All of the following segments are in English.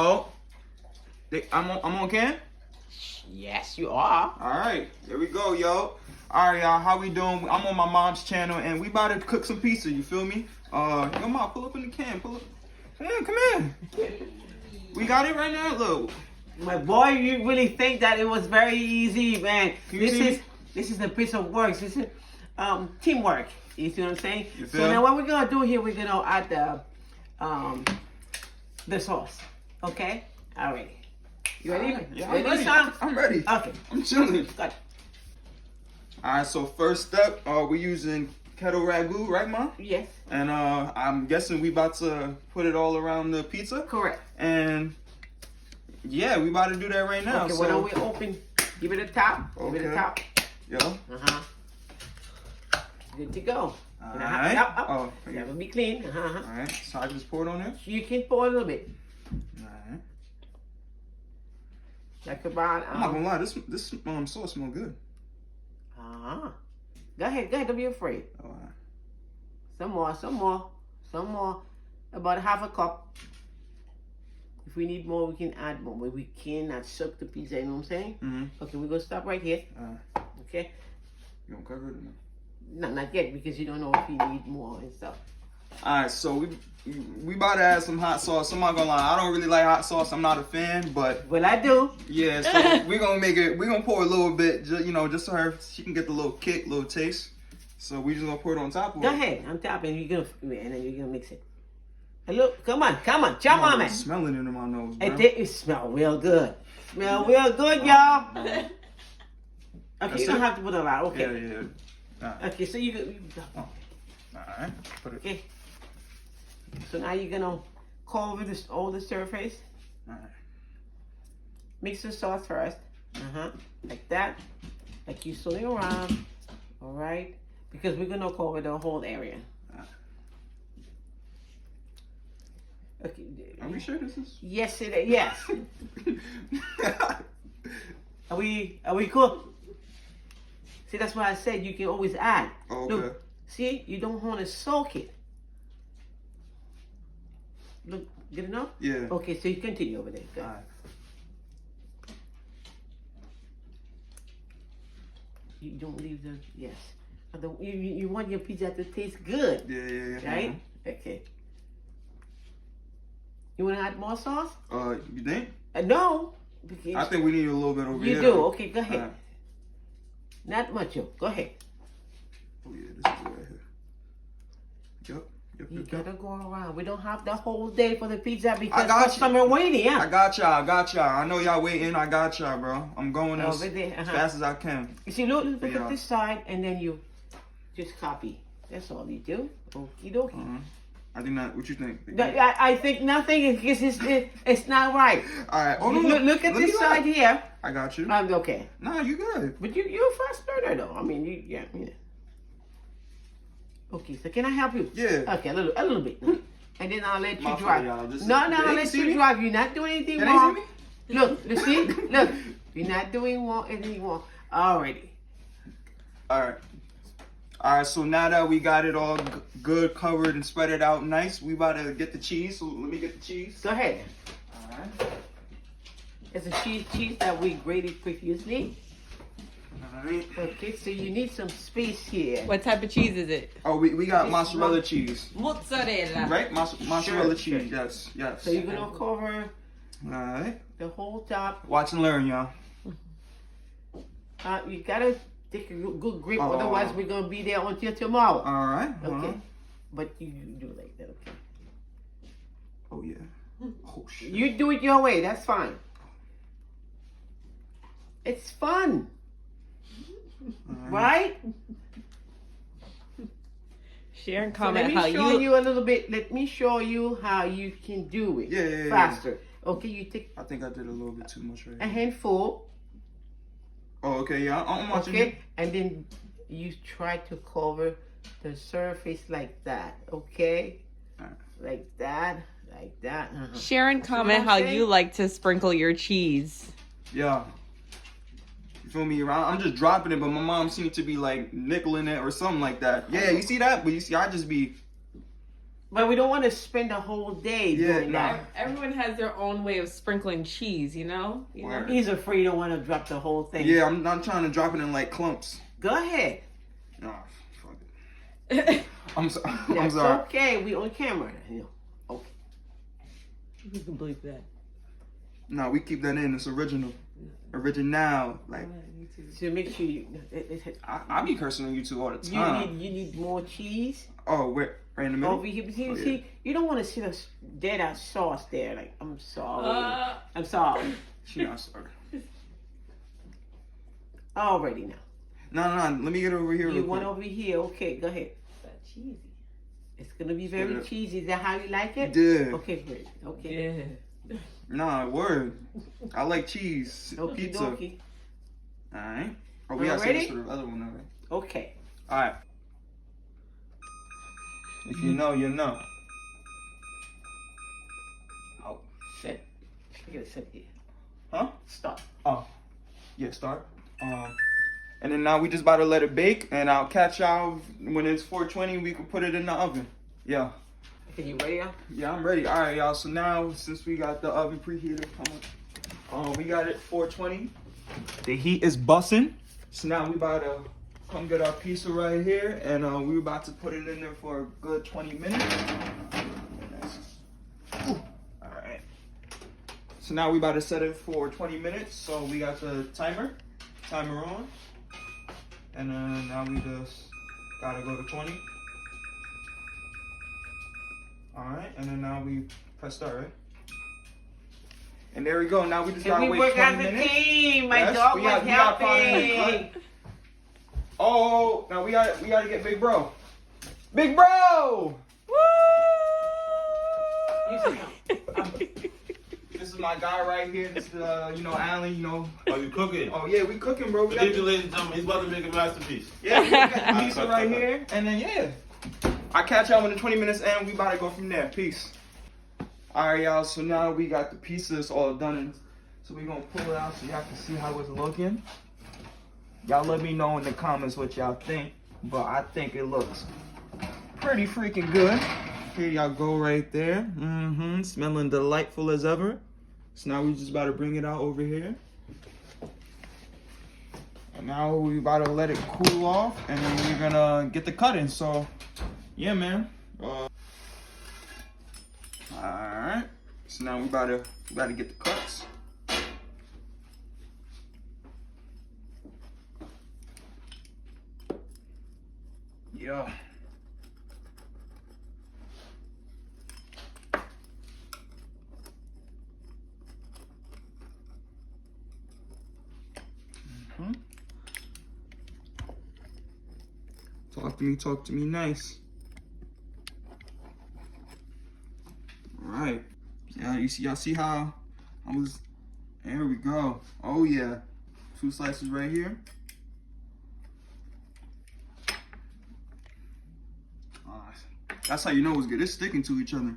Oh, I'm on cam? Yes, you are. All right, there we go, yo. All right, y'all, how we doing? I'm on my mom's channel, and we about to cook some pizza, you feel me? Yo, mom, pull up in the cam, pull up. Come in. We got it right now, look. My boy, you really think that it was very easy, man. This is the piece of work. This is teamwork. You see what I'm saying? So now what we're gonna do here, we're gonna add the sauce. Okay? All right. You ready? Yeah, I'm ready. I'm ready. Okay. I'm chilling. Got it. All right, so first step, we're using kettle ragu, right, Mom? Yes. And I'm guessing we about to put it all around the pizza. Correct. And yeah, we about to do that right now. Okay, so why don't we open? Give it a top. Okay. Give it a top. Yo. Good to go. All right. Up. Oh, That will be clean. All right. So I just pour it on there. You can pour a little bit. All right. Like about. I'm not gonna lie. This sauce smells good. Go ahead. Don't be afraid. All right. Some more. About half a cup. If we need more, we can add more. But we cannot soak the pizza, you know what I'm saying? Mm-hmm. Okay, we're going to stop right here. Okay? You gonna cover it or no? No, not yet, because you don't know if we need more and stuff. Alright, so we about to add some hot sauce. I'm not gonna lie, I don't really like hot sauce. I'm not a fan, but well, I do. Yeah, so we're gonna pour a little bit, just so she can get the little kick, little taste. So we just gonna pour it on top of it. Go ahead, on top, and then you're gonna mix it. Hey, look, come on, jump on it. Smelling it in my nose, bro. It smells real good. Smell real good, y'all. Okay, you don't have to put a lot. Okay. Yeah. Right. Okay, so you go. All right. Put it. Okay. So now you're gonna cover all the surface. All right. Mix the sauce first. Like that. Like you swirling around. All right. Because we're gonna cover the whole area. Okay. Are we sure this is? Yes, it is. Yes. Are we cool? See, that's why I said you can always add. Oh, okay. Look, see, you don't want to soak it. Look, good enough? Yeah. Okay, so you continue over there. Go. All right. You don't leave the, yes. You want your pizza to taste good. Yeah. Right? Okay. You want to add more sauce? You think? No. I think we need a little bit over here. You do? Okay, go ahead. Right. Not much, yo. Go ahead. Oh, yeah, this is right here. Yep. You gotta go around. We don't have the whole day for the pizza because customers waiting, yeah. I got y'all. I know y'all waiting. I got y'all, bro. I'm going as fast as I can. You see, look at this side, and then you just copy. That's all you do. Okie dokie. I think not. What you think? I think nothing because it's not right. All right. Oh, look at this side here. I got you. Okay. Nah, you good. But you're a fast learner, though. I mean, yeah. Okay, so can I help you? Yeah. Okay, a little bit. And then I'll let you drive. No, I'll let you me? drive. You're not doing anything wrong. Look, you see? Look, you're not doing anything wrong. Alrighty. All right, so now that we got it all good, covered, and spread it out nice, we about to get the cheese. So let me get the cheese. Go ahead. All right. It's a cheese that we grated previously. All right. Okay, so you need some space here. What type of cheese is it? Oh, we got mozzarella cheese. Mozzarella. Right? Mozzarella cheese, yes. So you're going to cover all right. the whole top. Watch and learn, y'all. You got to take a good grip, otherwise we're going to be there until tomorrow. All right. Okay? But you do it like that, okay? Oh, yeah. Oh, shit. You do it your way, that's fine. It's fun. Right? Share and comment how you... Let me show you a little bit. Let me show you how you can do it. Yeah. Faster. Okay, you take... I think I did a little bit too much right a now. handful. Oh, okay, yeah. I'm watching. Okay, and then you try to cover the surface like that. Okay? Right. Like that. Share and comment how you like to sprinkle your cheese. Yeah. You feel me? I'm just dropping it, but my mom seemed to be like nickeling it or something like that. Yeah, you see that? But you see, I just be But we don't want to spend the whole day doing that. Everyone has their own way of sprinkling cheese, you know? He's afraid you don't want to drop the whole thing. Yeah, I'm not trying to drop it in like clumps. Go ahead. Nah, fuck it. I'm sorry. That's okay. We on camera. Okay. You can believe that. No, we keep that in. It's original. Original. Like, So make sure you. I be cursing on YouTube all the time. You need more cheese. Oh, where? Right in the middle? Over here. See, you don't want to see the dead out sauce there. Like, I'm sorry. I'm sorry. She not sorry. Already now. No. Let me get over here. You want over here? Okay, go ahead. That's cheesy. It's gonna be very cheesy. Is that how you like it? Yeah. Okay, great. Okay. Yeah. Nah, word. I like cheese. Pizza. Dokie. Alright. Oh, we gotta say this for the other one, alright? Okay. Alright. If you know, you know. Oh, shit. I gotta set here. Huh? Stop. Oh. Yeah, start. And then now we just about to let it bake, and I'll catch y'all when it's 420. We can put it in the oven. Yeah. Okay, you ready now? Yeah, I'm ready. All right, y'all. So now, since we got the oven preheated, we got it 420. The heat is bussing. So now we about to come get our pizza right here, and we're about to put it in there for a good 20 minutes. All right. So now we about to set it for 20 minutes. So we got the timer on, and then now we just gotta go to 20. All right, and then now we press start, right? And there we go. Now we just gotta wait 20 minutes. Team. My dog was helping. Oh, now we gotta get Big Bro. Big Bro! Woo! This is my guy right here. This is Alan. Oh, you cooking? Oh yeah, we cooking, bro. Ladies and gentlemen, he's about to make a masterpiece. Yeah, we got the pizza right here, and then I catch y'all in the 20 minutes, and we about to go from there. Peace. All right, y'all. So now we got the pizzas all done, so we gonna pull it out so y'all can see how it's looking. Y'all let me know in the comments what y'all think, but I think it looks pretty freaking good. Here y'all go right there. Smelling delightful as ever. So now we just about to bring it out over here. And now we about to let it cool off, and then we're gonna get the cutting. So, yeah, man. All right. So now we about to get the cuts. Yeah. Talk to me nice. All right. Yeah, y'all see how I was, there we go. Oh yeah. 2 slices right here. That's how you know it's good. It's sticking to each other.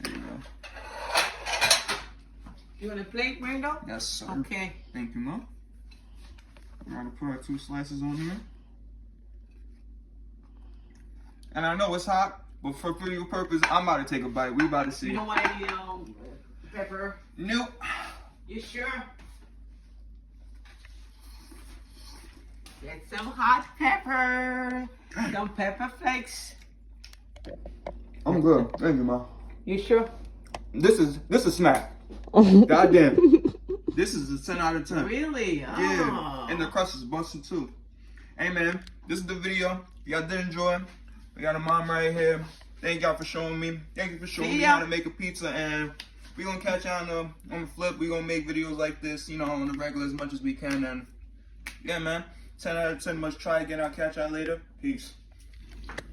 There you go. You want a plate, Brando? Yes, sir. Okay. Thank you, Mom. I'm gonna put our 2 slices on here. And I know it's hot, but for video purpose, I'm about to take a bite. We about to see. You don't want any pepper? Nope. You sure? Get some hot pepper. Some pepper flakes. I'm good. Thank you, Mom. You sure? This is snack. Goddamn. This is a 10 out of 10. Really? Yeah. And the crust is busting too. Hey man, this is the video. If y'all did enjoy, we got a mom right here. Thank y'all for showing me. Thank you for showing me how to make a pizza, and we gonna catch y'all on the flip. We gonna make videos like this, on the regular as much as we can. And yeah, man, 10 out of 10. Must try again. I'll catch y'all later. Peace.